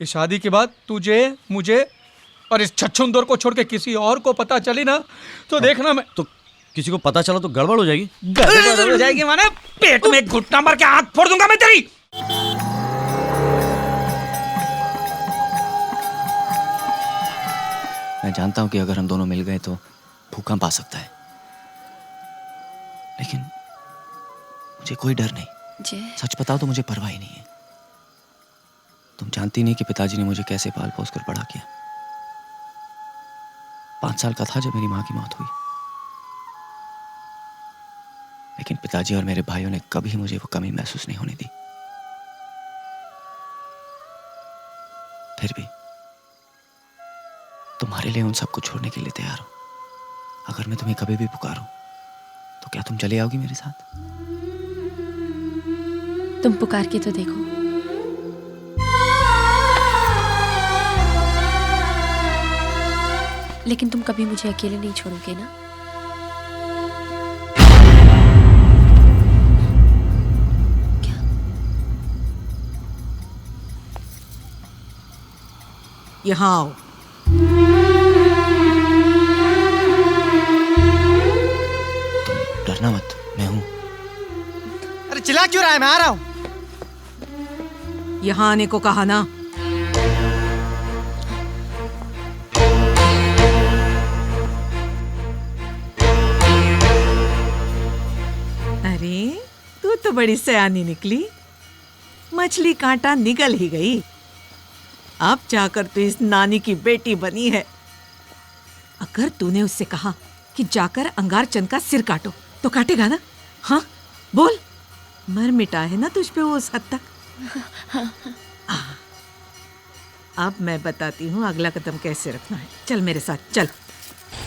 इस शादी के बाद तुझे, मुझे और इस छछूंदर को छोड़ के किसी और को पता चली ना तो देखना मैं तो किसी को पता चला तो गड़बड़ हो जाएगी। गड़बड़ हो जाएगी माने पेट में घुटना मार के हाथ फोड़ दूंगा मैं तेरी। मैं जानता हूं कि अगर हम दोनों मिल गए तो भूकंप आ सकता है, लेकिन मुझे कोई डर नहीं। सच बताओ तो मुझे परवाह ही नहीं है। तुम जानती नहीं कि पिताजी ने मुझे कैसे पाल पोस कर बड़ा किया। 5 साल का था जब मेरी मां की मौत हुई, लेकिन पिताजी और मेरे भाइयों ने कभी मुझे वो कमी महसूस नहीं होने दी। फिर भी तुम्हारे लिए उन सबको छोड़ने के लिए तैयार हूं। अगर मैं तुम्हें कभी भी पुकारूं तो क्या तुम चले आओगी मेरे साथ? तुम पुकार के तो देखो। लेकिन तुम कभी मुझे अकेले नहीं छोड़ोगे ना? क्या? यहाँ आओ। डरना मत, मैं हूं। अरे चिल्ला क्यों रहा है? मैं आ रहा हूं। यहाँ आने को कहा ना। अरे तू तो बड़ी सयानी निकली। मछली कांटा निकल ही गई। अब जाकर तू इस नानी की बेटी बनी है। अगर तूने उससे कहा कि जाकर अंगार चंद का सिर काटो तो काटेगा ना? हाँ बोल। मर मिटा है ना तुझ पे वो उस हद तक। अब मैं बताती हूँ अगला कदम कैसे रखना है। चल मेरे साथ चल।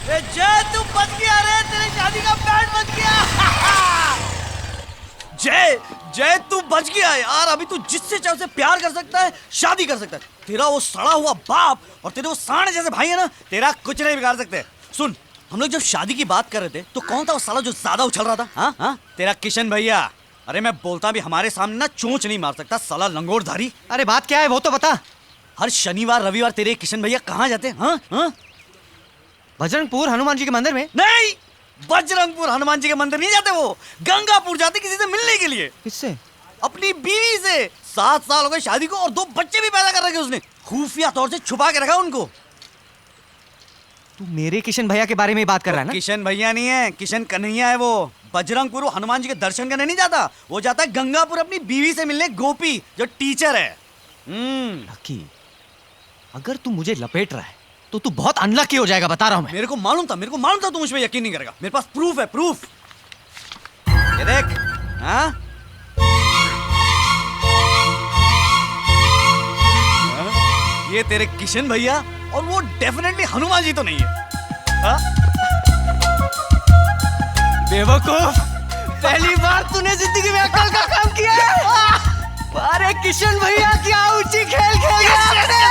जय तू बच गया रे, तेरी शादी का बैंड बच गया। जय जय तू बच गया यार। अभी तू जिससे चाहे उसे प्यार कर सकता है, शादी कर सकता है। तेरा वो सड़ा हुआ बाप और तेरे वो सांड जैसे भाई है ना, तेरा कुछ नहीं बिगाड़ सकते। सुन, हम लोग जब शादी की बात कर रहे थे तो कौन था वो साला जो ज्यादा उछल रहा था? हाँ हाँ, तेरा किशन भैया। अरे मैं बोलता भी हमारे सामने ना चोंच नहीं मार सकता साला लंगोटधारी। अरे बात क्या है वो तो बता। हर शनिवार रविवार तेरे किशन भैया कहाँ जाते हैं? हाँ हाँ, बजरंगपुर हनुमान जी के मंदिर में। नहीं, बजरंगपुर हनुमान जी के मंदिर नहीं जाते, वो गंगापुर जाते किसी से मिलने के लिए। किससे? अपनी बीवी से। 7 साल हो गए शादी को और 2 बच्चे भी पैदा कर रखे उसने। खुफिया तौर से छुपा के रखा उनको। तू मेरे किशन भैया के बारे में बात कर रहा है ना? किशन भैया नहीं है, किशन कन्हैया है वो। बजरंगपुर हनुमान जी के दर्शन करने नहीं जाता, वो जाता है गंगापुर अपनी बीवी से मिलने, गोपी जो टीचर है। लकी, अगर तू मुझे लपेट रहा है तो तू बहुत अनलकी हो जाएगा, बता रहा हूं मैं। मेरे को मालूम था तू मुझ पे यकीन नहीं करेगा। मेरे पास प्रूफ है, प्रूफ। ये देख। हाँ, ये तेरे किशन भैया और वो डेफिनेटली हनुमान जी तो नहीं है। हाँ? बेवकूफ, पहली बार तूने जिंदगी में अक्ल का काम किया है। अरे किशन भैया क्या ऊंची खेल खेल गया।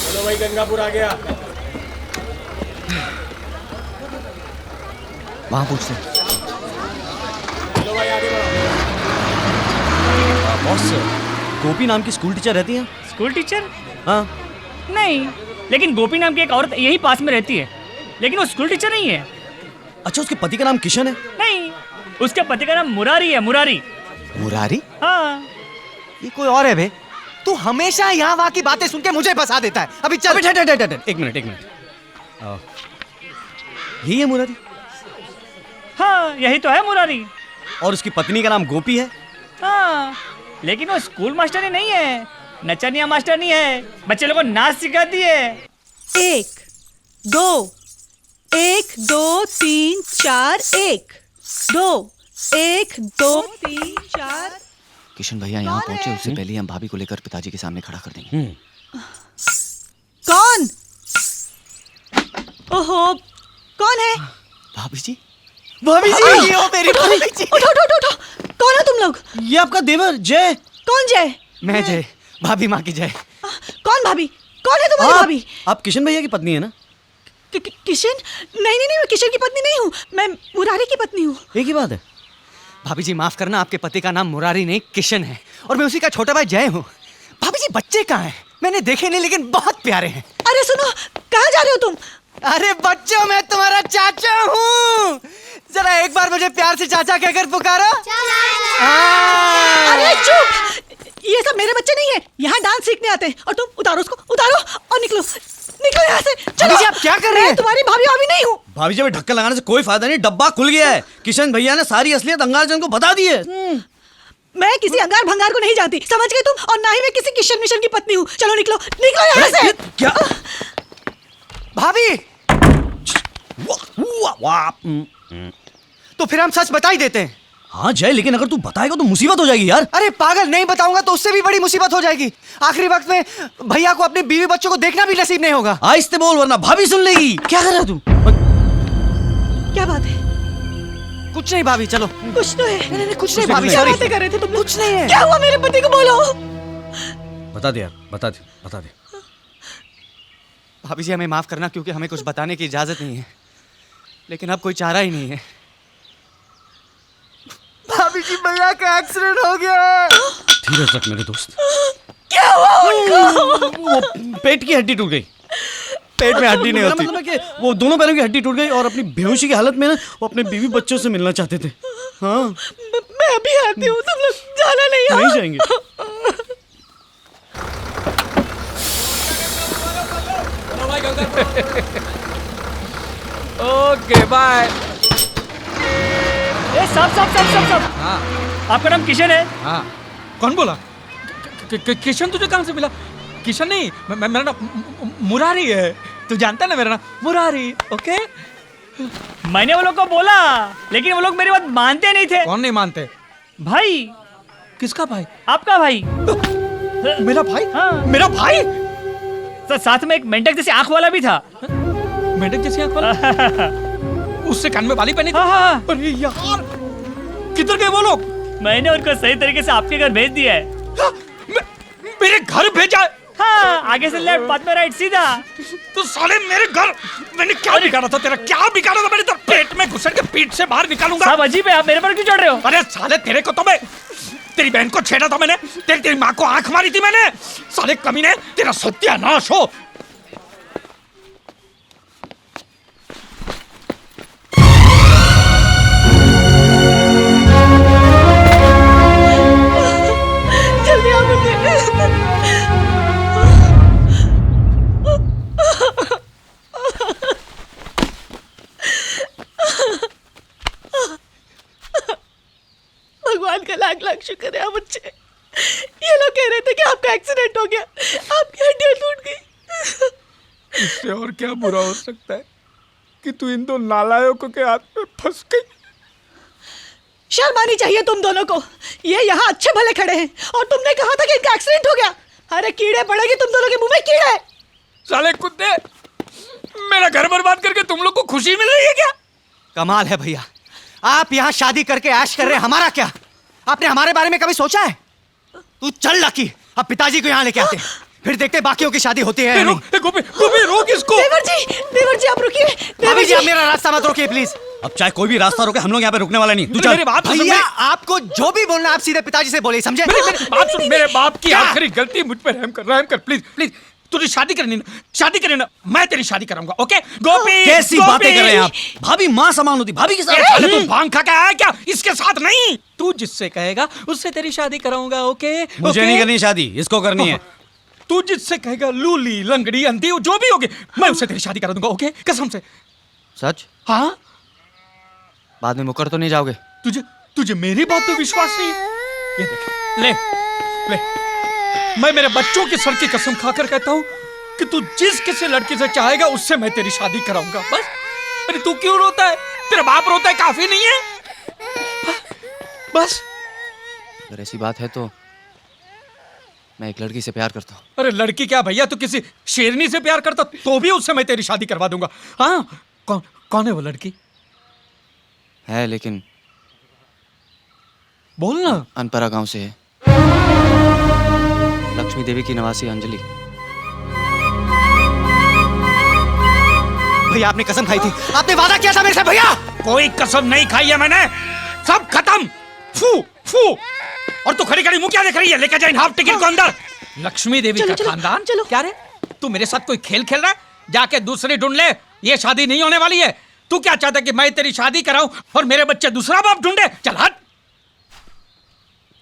चलो भाई, गंगापुर आ गया। वहां पूछ ले। चलो भाई आगे बढ़ो। बॉस, गोपी नाम की स्कूल टीचर रहती है। School teacher? हाँ। नहीं, लेकिन गोपी नाम की एक औरत यही पास में रहती है, लेकिन वो स्कूल टीचर नहीं है। अच्छा, उसके पति का नाम किशन है? नहीं, उसके पति का नाम मुरारी है। मुरारी। मुरारी? हाँ। ये कोई और है बे? तू हमेशा यहाँ वहाँ की बातें सुन के मुझे फंसा देता है। अभी चल। एक मिनट। यही है मुरारी? हाँ, यही तो है मुरारी। और उसकी पत्नी का नाम गोपी है? हाँ, लेकिन वो स्कूल मास्टर नहीं है, नचनिया मास्टर नहीं है, बच्चे लोगों को नाच सिखाती है। 1 2 1 2 3 4 1 2 1 2 3 4। किशन भैया यहाँ पहुंचे उससे पहले हम भाभी को लेकर पिताजी के सामने खड़ा कर देंगे। कौन? ओहो, कौन है? भाभी जी। भाभी जी, ये हो मेरी भाभी जी। उठो। कौन हो तुम लोग? ये आपका देवर जय। कौन जय? मैं जय, भाभी माँ की जय। कौन भाभी? कौन है तुम्हारी भाभी? आप किशन भैया की पत्नी है ना? किशन? नहीं नहीं नहीं, मैं किशन की पत्नी नहीं हूँ, मैं मुरारी की पत्नी हूँ। एक ही बात है। भाभी जी माफ करना, आपके पति का नाम मुरारी नहीं किशन है और मैं उसी का छोटा भाई जय हूँ। भाभी जी बच्चे कहाँ हैं? मैंने देखे नहीं लेकिन बहुत प्यारे हैं। अरे सुनो, कहाँ जा रहे हो तुम? अरे बच्चों, मैं तुम्हारा चाचा हूँ। जरा एक बार मुझे प्यार से चाचा कहकर पुकारो। अरे चुप! ये सब मेरे बच्चे नहीं है, यहाँ डांस सीखने आते हैं। और तुम उतारो उसको, उतारो और निकलो, निकलो यहाँ से। चलो। भाभी जी, आप क्या कर रहे हैं? मैं तुम्हारी भाभी भाभी नहीं हूँ। भाभी जी, ढक्कन लगाने से कोई फायदा नहीं, डब्बा खुल गया है। किशन भैया ने सारी असलियत अंगारचंद को बता दी है। मैं किसी अंगार भंगार को नहीं जानती, समझ गए तुम? और ना ही मैं किसी किशन मिशन की पत्नी हूँ। चलो निकलो, निकलो यहाँ से। क्या? भाभी, तो फिर हम सच बता ही देते हैं। हाँ जय, लेकिन अगर तू बताएगा तो मुसीबत हो जाएगी यार। अरे पागल, नहीं बताऊंगा तो उससे भी बड़ी मुसीबत हो जाएगी। आखिरी वक्त में भैया को अपने बीवी बच्चों को देखना भी नसीब नहीं होगा। आहिस्ते बोल वरना भाभी सुन लेगी। क्या कर रहा है तू? क्या बात है? कुछ नहीं भाभी, चलो। कुछ तो है। नहीं कुछ नहीं क्या भाभी, बातें सॉरी। कर रहे थे तुम लोग? कुछ नहीं है। क्या हुआ मेरे पति को? बोलो। बता दे यार, बता दे, बता दे। भाभी जी हमें माफ करना, क्योंकि हमें कुछ बताने की इजाजत नहीं है, लेकिन अब कोई चारा ही नहीं है। भाभी जी, भैया का एक्सीडेंट हो गया। धीरज रख मेरे दोस्त। क्या हुआ उनको? वो पेट की हड्डी टूट गई। पेट में हड्डी नहीं होती। मतलब है कि वो दोनों पैरों की हड्डी टूट गई और अपनी बेहोशी की हालत में ना वो अपने बीवी बच्चों से मिलना चाहते थे। हाँ मैं अभी आती हूँ, तुम लोग जाना नहीं। नहीं जाएंगे। Okay bye. ए सब। हाँ आपका नाम किशन है? हाँ। कौन बोला? किशन तुझे कहाँ से मिला? किशन नहीं, मेरा नाम मुरारी है। तू जानता है ना मेरा नाम मुरारी। ओके। मैंने वो लोग को बोला, लेकिन वो लोग मेरी बात मानते नहीं थे। कौन नहीं मानते? भाई। किसका भाई? आपका भाई। मेरा भाई? हाँ। मेरा भाई? सर साथ में एक मेंढक जैसी आंख वाला भी था। मेंढक जैसी आंख वाला? उससे कान में बाली पहनी थी? हाँ। अरे यार, किधर गए वो लोग? मैंने उनको सही तरीके से आपके घर भेज दिया है। मेरे घर भेजा? हाँ, आगे से लेफ्ट, बाद में राइट, सीधा। तो साले मेरे घर, मैंने क्या बिगाड़ा था तेरा? क्या बिगाड़ा था मैंने? तो पेट में घुसड़ के पीठ से बाहर निकालूंगा। सब अजीब है, आप मेरे पर क्यों चढ़ रहे हो? अरे साले, तेरे को तो मैं, तेरी बहन को छेड़ा था मैंने, तेरी माँ को आंख मारी थी मैंने। साले कमीने, तेरा सत्यानाश हो। जल्दी आओ मुझे। भगवान का लाख लाख शुक्र है मुझे। ये लोग कह रहे थे कि आपका एक्सीडेंट हो गया, आपकी हड्डियां टूट गई। इससे और क्या बुरा हो सकता है कि तू इन दो नालायकों के हाथ में फंस गई। शर्म आनी चाहिए तुम दोनों को। ये यहाँ अच्छे भले खड़े हैं और तुमने कहा था कि इनका एक्सीडेंट हो गया। अरे कीड़े पड़ेगी तुम दोनों के मुंह में, कीड़े। साले कुत्ते, मेरा घर बर्बाद करके तुम लोग को खुशी मिल रही है क्या? कमाल है भैया, आप यहाँ शादी करके ऐश कर रहे हैं, हमारा क्या? आपने हमारे बारे में कभी सोचा है? तू चल लकी, अब पिताजी को यहाँ लेके आते हैं, फिर देखते हैं बाकियों की शादी होती है या नहीं। गोपी रोक इसको। देवर जी आप रुकिए। भाभी जी आप मेरा रास्ता मत रोकिए प्लीज। अब चाहे कोई भी रास्ता रोके, हम लोग यहाँ पे रुकने वाला नहीं। तू चल। मेरी बात सुन। भैया आपको जो भी बोलना आप सीधे पिताजी से बोले, समझे? मेरी बात सुन। मेरे बाप की आखिरी गलती, मुझ पे रहम कर प्लीज प्लीज। तुझे शादी करनी ना, शादी करनी ना, मैं तेरी शादी कराऊंगा। ओके गोपी? कैसी बातें कर रहे हैं आप? भाभी माँ समान होती, भाभी के साथ। साले तू भांग खा के आया क्या? इसके साथ नहीं, तू जिससे कहेगा उससे तेरी शादी कराऊंगा। ओके? मुझे नहीं करनी शादी, इसको करनी है। तू जिससे कहेगा लूली लंगड़ी अंधी जो भी होगी, मैं उससे तेरी शादी करा दूंगा। ओके? कसम से। सच? हाँ। बाद में मुकर तो नहीं जाओगे? तुझे मेरी बात पे विश्वास नहीं है? ये देख, ले ले, मैं मेरे बच्चों की सर की कसम खाकर कहता हूँ कि तू जिस किसी लड़की से चाहेगा उससे मैं तेरी शादी कराऊंगा। बस। अरे तू क्यों रोता है? तेरा बाप रोता है, काफी नहीं है? बस। अगर ऐसी बात है तो मैं एक लड़की से प्यार करता हूँ। अरे लड़की क्या भैया, तू किसी शेरनी से प्यार करता तो भी उससे मैं तेरी शादी करवा दूंगा। हाँ, कौन है वो लड़की? है लेकिन बोल ना। अनपरा गांव से है, लक्ष्मी देवी की नवासी अंजलि। भैया आपने कसम खाई थी, आपने वादा किया था मेरे से भैया। कोई कसम नहीं खाई है मैंने, सब खत्म। फू फू। और तू खड़ी खड़ी मुंह क्या देख रही है? लेकर जा इन हाफ टिकट को अंदर। लक्ष्मी देवी चलो, का चलो, खानदान। चलो। क्या रे, तू मेरे साथ कोई खेल खेल रहा है? जाके दूसरी ढूंढ ले, ये शादी नहीं होने वाली है। तू क्या चाहता है कि मैं तेरी शादी कराऊं और मेरे बच्चे दूसरा बाप ढूंढे? चल हट।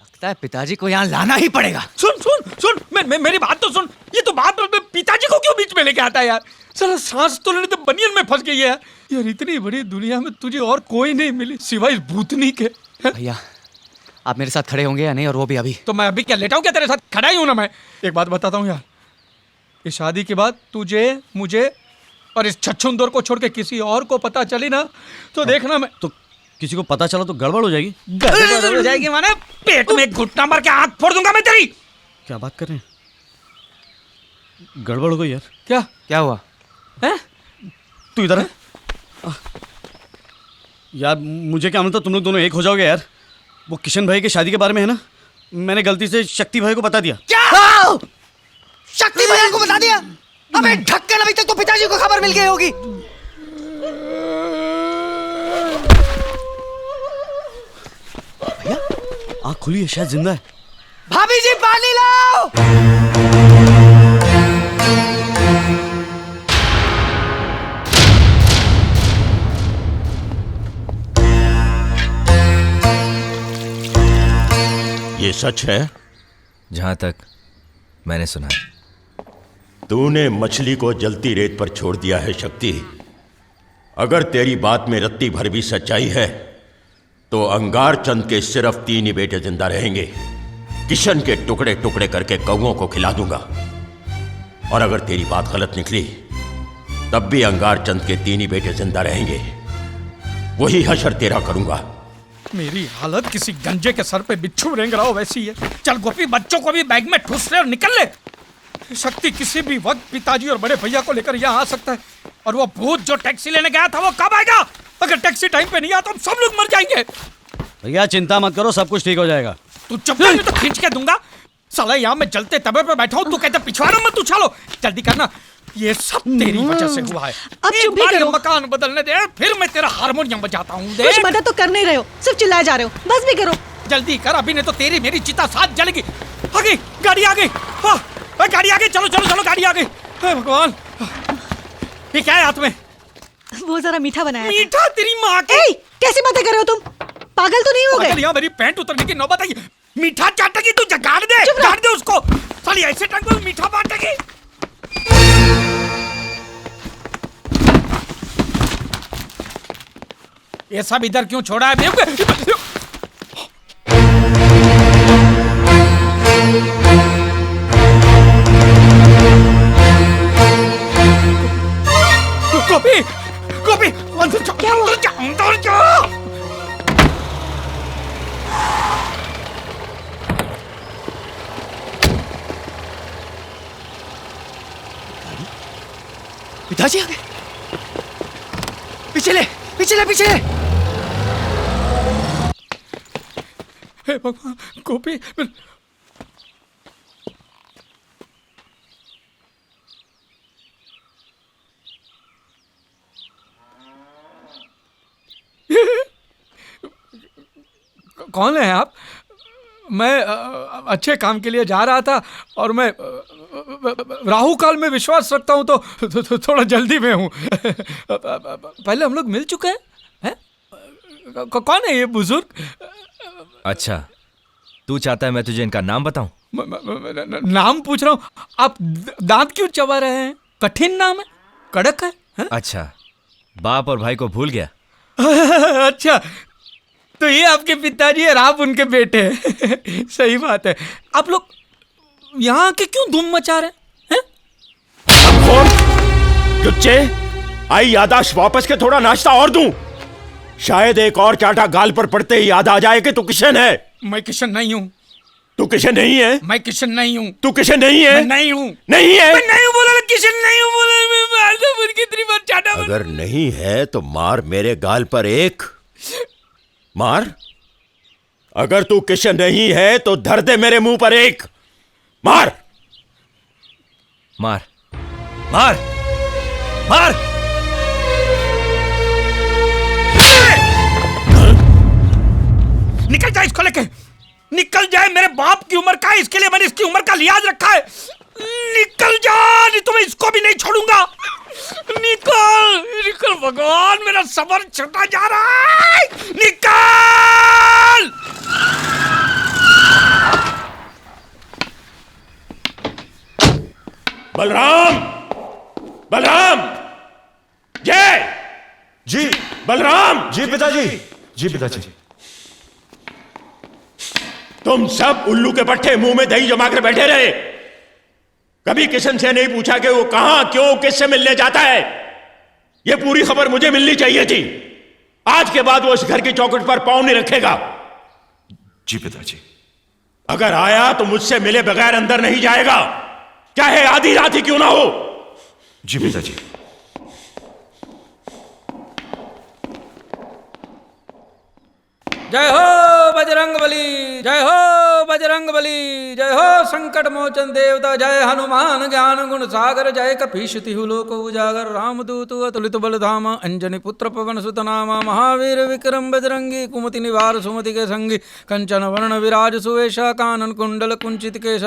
लगता है पिताजी को यहाँ लाना ही पड़ेगा। सुन सुन सुन, मेरी बात तो सुन। ये तो बात में पिताजी को क्यों बीच में लेके आता है यार? साला सांस तो लेने तो बनियन में फंस गई है यार। इतनी बड़ी दुनिया में तुझे और कोई नहीं मिली सिवाय इस भूतनी के। भैया आप मेरे साथ खड़े होंगे या नहीं, और वो भी अभी? तो मैं अभी क्या लेटा हूँ क्या तेरे साथ? खड़ा ही हूं ना मैं। एक बात बताता हूँ यार, इस शादी के बाद तुझे, मुझे और इस छछूंदर को छोड़ के किसी और को पता चली ना तो देखना मैं तो किसी को पता चला तो गड़बड़ हो जाएगी। गड़बड़ हो जाएगी माने पेट में घुटना मार के आंख फोड़ दूंगा मैं तेरी। क्या बात कर रहे हैं? गड़बड़ हो गई यार। क्या क्या हुआ? है? तू इधर है यार। मुझे क्या मतलब तुम लोग दोनों एक हो जाओगे यार? वो किशन भाई की शादी के बारे में है ना, मैंने गलती से शक्ति भाई को बता दिया। क्या? शक्ति भैया को बता दिया? अबे ढक्कन, अभी तक तो पिताजी को खबर मिल गई होगी। भैया आँख खुली है, शायद जिंदा है। भाभी जी पानी लाओ। ये सच है? जहां तक मैंने सुना है। तूने मछली को जलती रेत पर छोड़ दिया है शक्ति। अगर तेरी बात में रत्ती भर भी सच्चाई है तो अंगार चंद के सिर्फ 3 ही बेटे जिंदा रहेंगे। किशन के टुकड़े टुकड़े करके कौओं को खिला दूंगा। और अगर तेरी बात गलत निकली तब भी अंगार चंद के 3 ही बेटे जिंदा रहेंगे। वही हशर तेरा करूंगा। मेरी हालत किसी गंजे के सर पे बिच्छू रेंग रहा हो वैसी है। चल गोपी, बच्चों को भी बैग में ठूस ले और निकल ले। शक्ति किसी भी वक्त पिताजी और बड़े भैया को लेकर यहाँ आ सकता है। और वो भूत जो टैक्सी लेने गया था वो कब आएगा? अगर टैक्सी टाइम पे नहीं आया तो हम सब लोग मर जाएंगे। भैया चिंता मत करो, सब कुछ ठीक हो जाएगा। तू चुप कर, तो खींच के दूंगा। साला यहाँ मैं जलते तवे पे बैठा हूँ, तू कहता पिछवाड़ा मत उछालो। जल्दी करना, ये सब तेरी वजह से हुआ है। अब चुप भी करो। मकान बदलने दे, फिर मैं तेरा हारमोनियम बजाता हूँ। कुछ मदद तो कर नहीं रहे हो, सिर्फ चिल्लाए जा रहे हो। बस भी करो। जल्दी कर, अभी नहीं तो तेरी मेरी चिता साथ जलेगी। आ गई गाड़ी, आ गई। हाँ गाड़ी आ गई, चलो चलो चलो, गाड़ी आ गई। भगवान, ये क्या है हाथ में? वो जरा मीठा बनाया था। मीठा? तेरी माँ की। ए, कैसी बातें कर रहे हो तुम? पागल तो नहीं हो गए? यहाँ मेरी पैंट उतरने की नौबत आई। मीठा चाटेगी तू? गाड़ दे, गाड़ दे उसको। साली ऐसे टंग में मीठा बांटेगी। ये सब इधर क्यों छोड़ा है? गोपी, गोपी, अंदर जा, क्या हुआ? अंदर जा। पिताजी आ गए। पीछे ले, पीछे ले, पीछे ले। हे भगवान, गोपी। कौन है आप? मैं अच्छे काम के लिए जा रहा था और मैं राहु काल में विश्वास रखता हूँ तो थोड़ा जल्दी में हूँ। पहले हम लोग मिल चुके हैं? कौन है ये बुजुर्ग? अच्छा, तू चाहता है मैं तुझे इनका नाम बताऊं? नाम पूछ रहा हूँ। आप दांत क्यों चबा रहे हैं? कठिन नाम है, कड़क है? अच्छा, बाप और भाई को भूल गया? अच्छा, तो ये आपके पिताजी और आप उनके बेटे हैं। सही बात है। आप लोग यहाँ के क्यों धूम मचा रहे हैं? लुच्चे, आई यादाश्त वापस के थोड़ा नाश्ता और दूं। शायद एक और चाटा गाल पर पड़ते ही याद आ जाए कि तू किशन है। मैं किशन नहीं हूँ। तू किशन नहीं है? मैं किशन नहीं हूँ। तू किशन नहीं है? मैं नहीं हूँ। नहीं है? मैं नहीं हूँ बोला, किशन नहीं हूँ बोला। मैं कितनी बार चाटा। अगर नहीं है तो मार मेरे गाल पर एक। मार। अगर तू किशन नहीं है तो धर दे मेरे मुंह पर एक। मार मार मार मार। निकल जाए इसको लेके, निकल जाए। मेरे बाप की उम्र का है, इसके लिए मैंने इसकी उम्र का लिहाज रखा है। निकल जा, नहीं तो मैं इसको भी नहीं छोड़ूंगा। निकल निकल, भगवान मेरा सबर छटा जा रहा है। निकल। बलराम, बलराम, जय जी बलराम। जी पिताजी, जी पिताजी। तुम सब उल्लू के पट्टे मुंह में दही जमा कर बैठे रहे। कभी किशन से नहीं पूछा कि वो कहां, क्यों, किससे मिलने जाता है। यह पूरी खबर मुझे मिलनी चाहिए थी। आज के बाद वो इस घर की चौखट पर पांव नहीं रखेगा। जी पिताजी। अगर आया तो मुझसे मिले बगैर अंदर नहीं जाएगा, चाहे आधी रात ही क्यों ना हो। जी पिताजी। जय हो बजरंग बली, जय हो बजरंग बली, जय हो संकट मोचन देवता, जय हनुमान ज्ञान गुण सागर, जय कपीश तिहु लोक उजागर, रामदूत अतुलित बल धामा, अंजनी पुत्र पवन सुत नामा, महावीर विक्रम बजरंगी, कुमति निवार सुमति के संगी, कंचन वर्ण विराज सुवेशा, कानन कुंडल कुंचित केश।